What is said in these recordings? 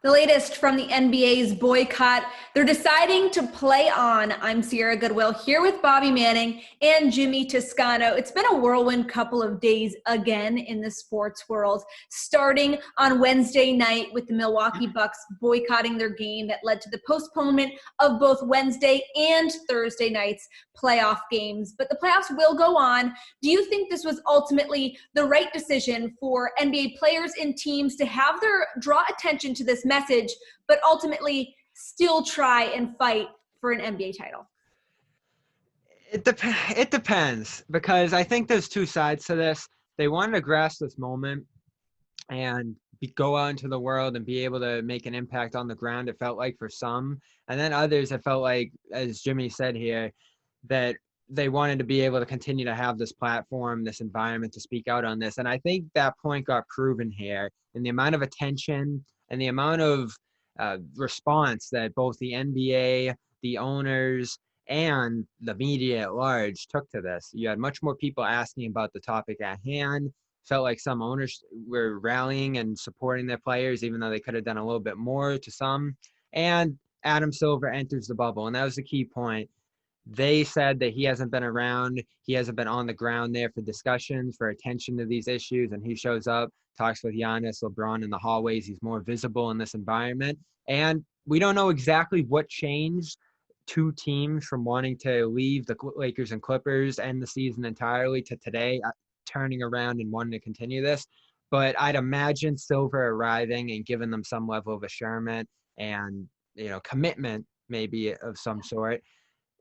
The latest from the NBA's boycott. They're deciding to play on. I'm Sierra Goodwill here with Bobby Manning and Jimmy Toscano. It's been a whirlwind couple of days again in the sports world, starting on Wednesday night with the Milwaukee Bucks boycotting their game that led to the postponement of both Wednesday and Thursday night's playoff games. But the playoffs will go on. Do you think this was ultimately the right decision for NBA players and teams to have their draw attention to this message, but ultimately still try and fight for an NBA title? It depends, because I think there's two sides to this. They wanted to grasp this moment and go out into the world and be able to make an impact on the ground, it felt like, for some. And then others, it felt like, as Jimmy said here, that they wanted to be able to continue to have this platform, this environment to speak out on this. And I think that point got proven here in the amount of attention and the amount of response that both the NBA, the owners, and the media at large took to this. You had much more people asking about the topic at hand. Felt like some owners were rallying and supporting their players, even though they could have done a little bit more to some. And Adam Silver enters the bubble, and that was the key point. They said that he hasn't been around. He hasn't been on the ground there for discussions, for attention to these issues. And he shows up, talks with Giannis, LeBron in the hallways. He's more visible in this environment. And we don't know exactly what changed two teams from wanting to leave the Lakers and Clippers and the season entirely to today, turning around and wanting to continue this. But I'd imagine Silver arriving and giving them some level of assurance and, commitment maybe of some sort.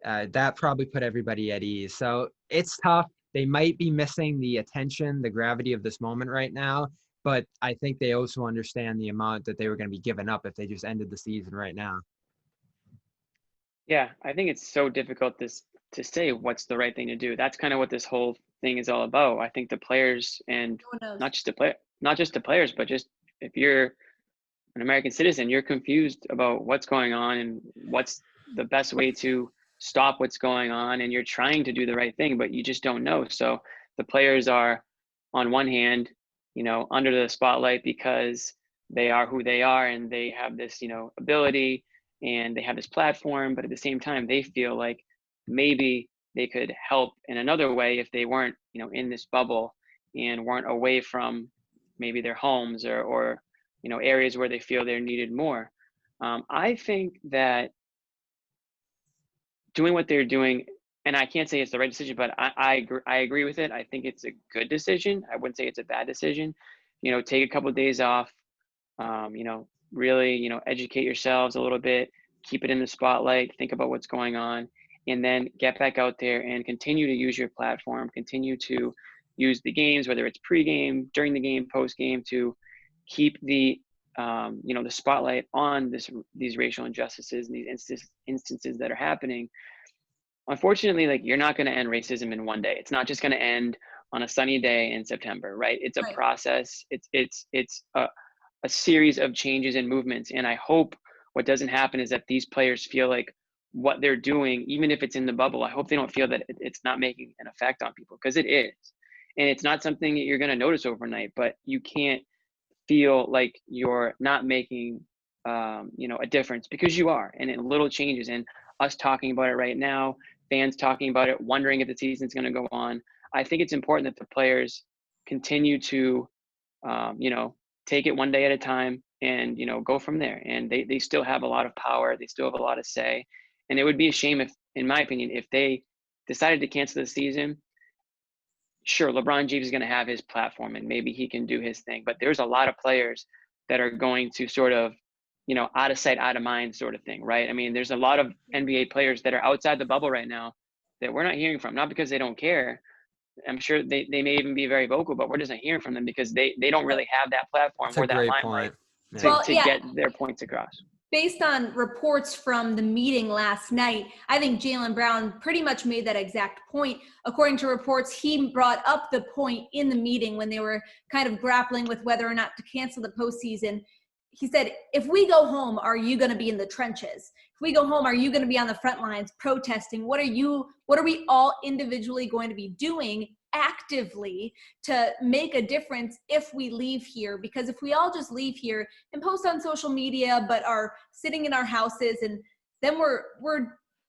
That probably put everybody at ease. So it's tough. They might be missing the attention, the gravity of this moment right now, but I think they also understand the amount that they were going to be giving up if they just ended the season right now. Yeah, I think it's so difficult to say what's the right thing to do. That's kind of what this whole thing is all about. I think the players, and not just the players, but just if you're an American citizen, you're confused about what's going on and what's the best way to stop what's going on, and you're trying to do the right thing, but you just don't know. So the players are, on one hand, under the spotlight because they are who they are and they have this, ability and they have this platform, but at the same time, they feel like maybe they could help in another way if they weren't, in this bubble and weren't away from maybe their homes or areas where they feel they're needed more. I think that doing what they're doing, and I can't say it's the right decision, but I agree with it. I think it's a good decision. I wouldn't say it's a bad decision. Take a couple of days off, really, educate yourselves a little bit, keep it in the spotlight, think about what's going on, and then get back out there and continue to use your platform, continue to use the games, whether it's pregame, during the game, post-game, to keep the the spotlight on these racial injustices and these instances that are happening. Unfortunately, you're not going to end racism in one day. It's not just going to end on a sunny day in September, right? It's a process. It's a series of changes and movements. And I hope what doesn't happen is that these players feel like what they're doing, even if it's in the bubble, I hope they don't feel that it's not making an effect on people, because it is. And it's not something that you're going to notice overnight, but you can't feel like you're not making a difference, because you are. And little changes, and us talking about it right now, fans talking about it, wondering if the season's going to go on. I think it's important that the players continue to take it one day at a time and go from there. And they still have a lot of power, they still have a lot to say. And it would be a shame if, in my opinion, if they decided to cancel the season. Sure, LeBron James is going to have his platform and maybe he can do his thing, but there's a lot of players that are going to sort of, out of sight, out of mind sort of thing, right? I mean, there's a lot of NBA players that are outside the bubble right now that we're not hearing from, not because they don't care. I'm sure they may even be very vocal, but we're just not hearing from them because they don't really have that platform or that limelight to get their points across. Based on reports from the meeting last night, I think Jaylen Brown pretty much made that exact point. According to reports, he brought up the point in the meeting when they were kind of grappling with whether or not to cancel the postseason. He said, if we go home, are you going to be in the trenches? If we go home, are you going to be on the front lines protesting? What are we all individually going to be doing actively to make a difference if we leave here. Because if we all just leave here and post on social media but are sitting in our houses, and then we're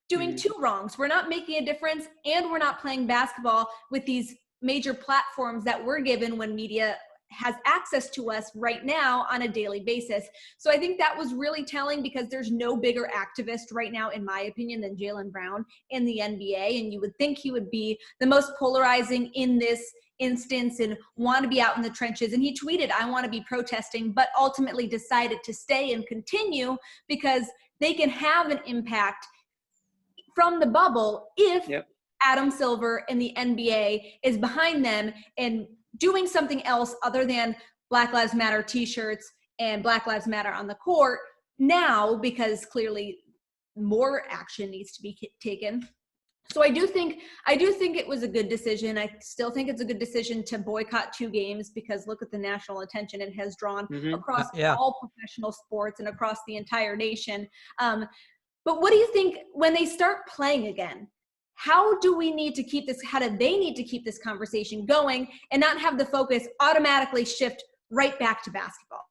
doing two wrongs. We're not making a difference, and we're not playing basketball with these major platforms that we're given when media has access to us right now on a daily basis. So I think that was really telling, because there's no bigger activist right now, in my opinion, than Jaylen Brown in the NBA. And you would think he would be the most polarizing in this instance and want to be out in the trenches. And he tweeted, "I want to be protesting," but ultimately decided to stay and continue because they can have an impact from the bubble if Adam Silver and the NBA is behind them and doing something else other than Black Lives Matter t-shirts and Black Lives Matter on the court now, because clearly more action needs to be taken. So I do think it was a good decision. I still think it's a good decision to boycott 2 games, because look at the national attention it has drawn across all professional sports and across the entire nation. But what do you think when they start playing again? How do we need to keep this? How do they need to keep this conversation going and not have the focus automatically shift right back to basketball?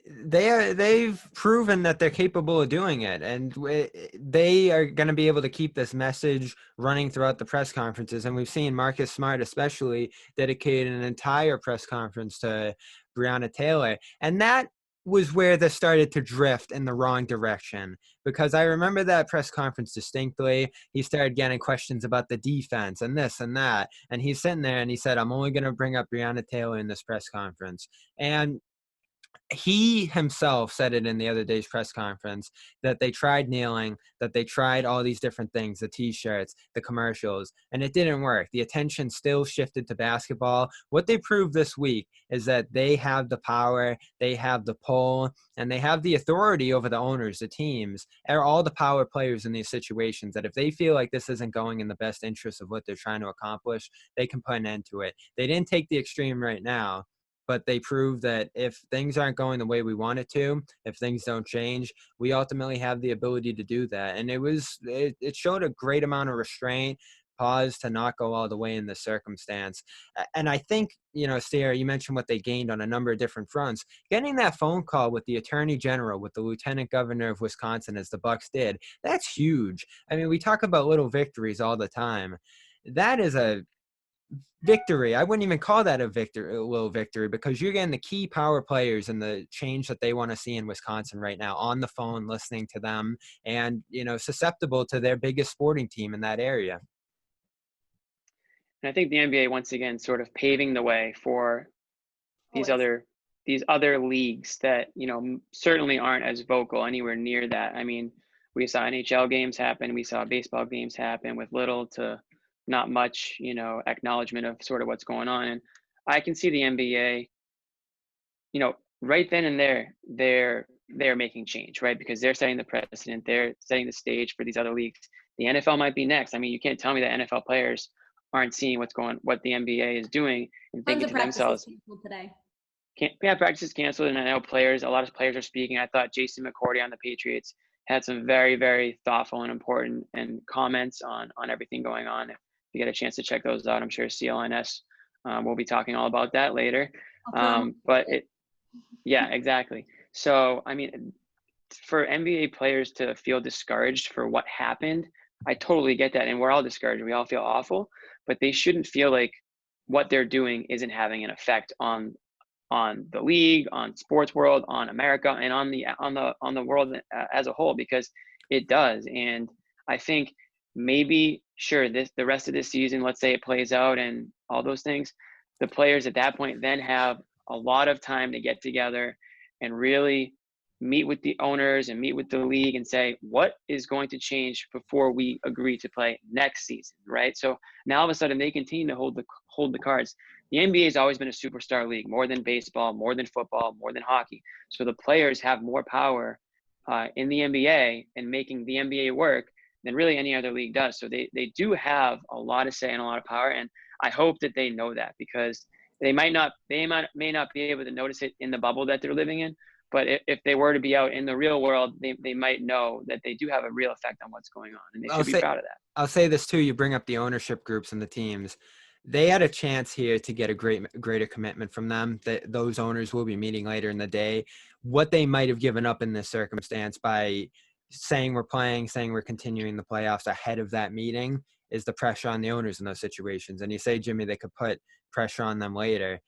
They've proven that they're capable of doing it, and they are going to be able to keep this message running throughout the press conferences. And we've seen Marcus Smart especially dedicate an entire press conference to Breonna Taylor, and that was where this started to drift in the wrong direction, because I remember that press conference distinctly. He started getting questions about the defense and this and that, and he's sitting there and he said, "I'm only going to bring up Breonna Taylor in this press conference." And he himself said it in the other day's press conference that they tried kneeling, that they tried all these different things, the t-shirts, the commercials, and it didn't work. The attention still shifted to basketball. What they proved this week is that they have the power, they have the pull, and they have the authority over the owners, the teams, and all the power players in these situations, that if they feel like this isn't going in the best interest of what they're trying to accomplish, they can put an end to it. They didn't take the extreme right now, but they prove that if things aren't going the way we want it to, if things don't change, we ultimately have the ability to do that. And it showed a great amount of restraint, pause to not go all the way in this circumstance. And I think, Sarah, you mentioned what they gained on a number of different fronts. Getting that phone call with the Attorney General, with the Lieutenant Governor of Wisconsin, as the Bucks did, that's huge. I mean, we talk about little victories all the time. That is a victory. I wouldn't even call that a little victory, because you're getting the key power players and the change that they want to see in Wisconsin right now on the phone, listening to them, and susceptible to their biggest sporting team in that area. And I think the NBA once again sort of paving the way for these other leagues that certainly aren't as vocal anywhere near that. I mean, we saw NHL games happen, we saw baseball games happen with little to not much, acknowledgement of sort of what's going on. And I can see the NBA, right then and there, they're making change, right? Because they're setting the precedent, they're setting the stage for these other leagues. The NFL might be next. I mean, you can't tell me that NFL players aren't seeing what the NBA is doing and thinking to themselves, today. Practice is canceled. And I know a lot of players are speaking. I thought Jason McCourty on the Patriots had some very, very thoughtful and important comments on everything going on. If you get a chance to check those out, I'm sure CLNS will be talking all about that later. Exactly. So, I mean, for NBA players to feel discouraged for what happened, I totally get that. And we're all discouraged. We all feel awful, but they shouldn't feel like what they're doing isn't having an effect on the league, on sports world, on America, and on the world as a whole, because it does. And I think maybe, sure, the rest of this season, let's say it plays out and all those things, the players at that point then have a lot of time to get together and really meet with the owners and meet with the league and say, what is going to change before we agree to play next season, right? So now all of a sudden they continue to hold the cards. The NBA has always been a superstar league, more than baseball, more than football, more than hockey. So the players have more power in the NBA and making the NBA work than really any other league does. So they do have a lot of say and a lot of power. And I hope that they know that, because they may not be able to notice it in the bubble that they're living in. But if they were to be out in the real world, they might know that they do have a real effect on what's going on, and they should be proud of that. I'll say this too. You bring up the ownership groups and the teams. they had a chance here to get a greater commitment from them. That those owners will be meeting later in the day. What they might have given up in this circumstance by saying we're playing, saying we're continuing the playoffs ahead of that meeting is the pressure on the owners in those situations. And you say, Jimmy, they could put pressure on them later.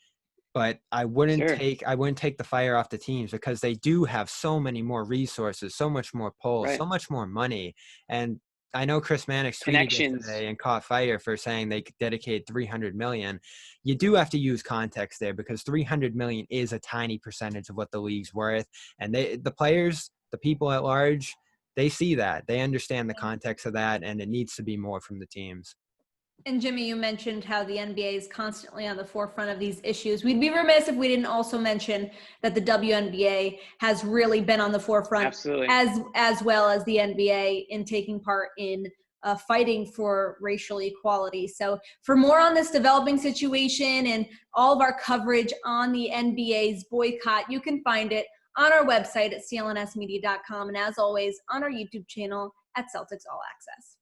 But I wouldn't Sure. take the fire off the teams, because they do have so many more resources, so much more polls, Right. so much more money. And I know Chris Mannix tweeted Connections. yesterday and caught fire for saying they could dedicate $300 million. You do have to use context there, because $300 million is a tiny percentage of what the league's worth. And the players, the people at large, they see that. They understand the context of that, and it needs to be more from the teams. And Jimmy, you mentioned how the NBA is constantly on the forefront of these issues. We'd be remiss if we didn't also mention that the WNBA has really been on the forefront, Absolutely. as well as the NBA, in taking part in fighting for racial equality. So for more on this developing situation and all of our coverage on the NBA's boycott, you can find it on our website at clnsmedia.com, and as always on our YouTube channel at Celtics All Access.